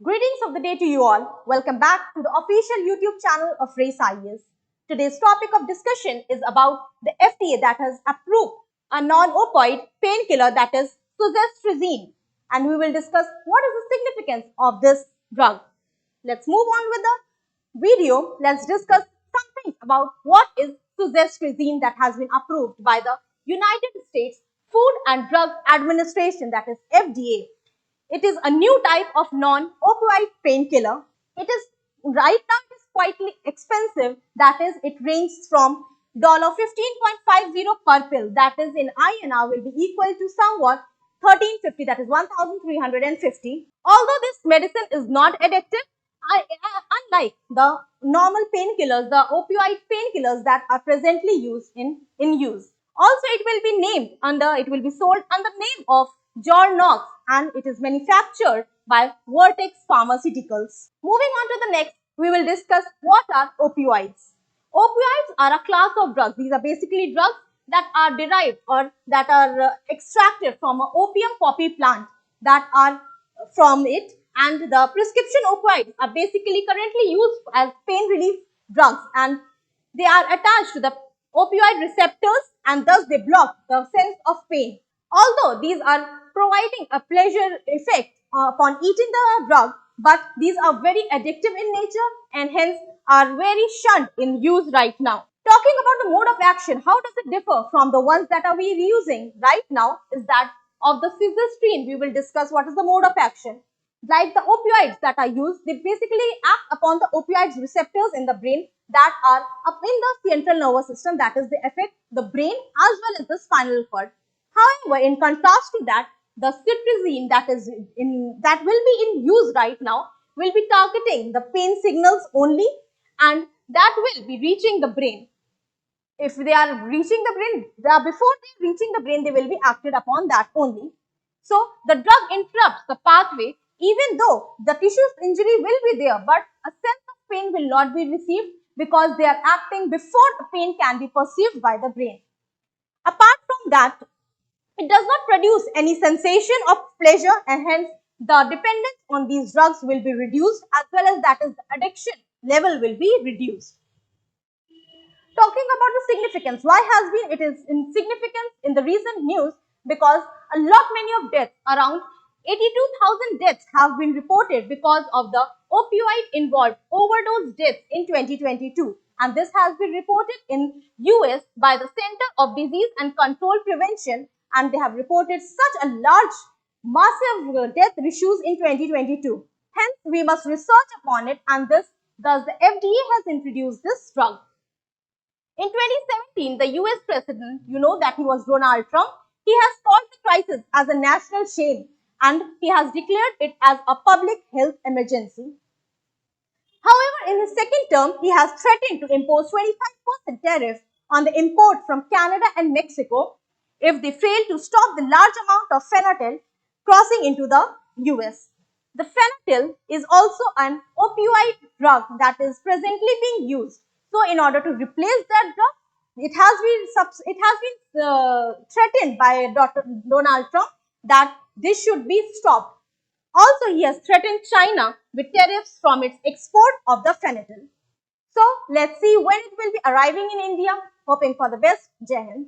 Greetings of the day to you all. Welcome back to the official YouTube channel of RACE IAS. Today's topic of discussion is about the FDA that has approved a non-opioid painkiller, that is suzetrigine, and we will discuss what is the significance of this drug. Let's move on with the video. Let's discuss something about what is suzetrigine that has been approved by the United States Food and Drug Administration, that is FDA. It is a new type of non-opioid painkiller. It is right now it is quite expensive. That is, it ranges from $15.50 per pill. That is in INR will be equal to somewhat 1350. That is 1,350. Although this medicine is not addictive, unlike the normal painkillers, the opioid painkillers that are presently used in use. Also, it will be sold under the name of Journavx, and it is manufactured by Vertex Pharmaceuticals. Moving on to the next, we will discuss what are opioids. Opioids are a class of drugs. These are basically drugs that are derived or that are extracted from an opium poppy plant that are from it, and the prescription opioids are basically currently used as pain relief drugs, and they are attached to the opioid receptors and thus they block the sense of pain. Although these are providing a pleasure effect upon eating the drug, but these are very addictive in nature and hence are very shunned in use right now. Talking about the mode of action, how does it differ from the ones that are we using right now is that of the suzetrigine. We will discuss what is the mode of action. Like the opioids that are used, they basically act upon the opioids receptors in the brain that are up in the central nervous system, that is, they affect the brain as well as the spinal cord. However, in contrast to that, the suzetrigine that will be in use right now will be targeting the pain signals only, and that will be reaching the brain. If they are reaching the brain, before they reaching the brain, they will be acted upon that only. So, the drug interrupts the pathway even though the tissue injury will be there, but a sense of pain will not be received because they are acting before the pain can be perceived by the brain. Apart from that, it does not produce any sensation of pleasure, and hence the dependence on these drugs will be reduced, as well as that is the addiction level will be reduced. Talking about the significance, why has been it is in significance in the recent news? Because a lot many of deaths, around 82,000 deaths have been reported because of the opioid involved overdose deaths in 2022, and this has been reported in US by the Center of Disease and Control Prevention, and they have reported such a large massive death issues in 2022. Hence, we must research upon it, and thus the FDA has introduced this drug. In 2017, the US president, you know that he was Donald Trump, he has called the crisis as a national shame, and he has declared it as a public health emergency. However, in his second term, he has threatened to impose 25% tariff on the import from Canada and Mexico if they fail to stop the large amount of phenyl crossing into the US. The phenyl is also an opioid drug that is presently being used. So, in order to replace that drug, it has been threatened by Donald Trump that this should be stopped. Also, he has threatened China with tariffs from its export of the phenyl. So, let's see when it will be arriving in India. Hoping for the best. Jai Hind.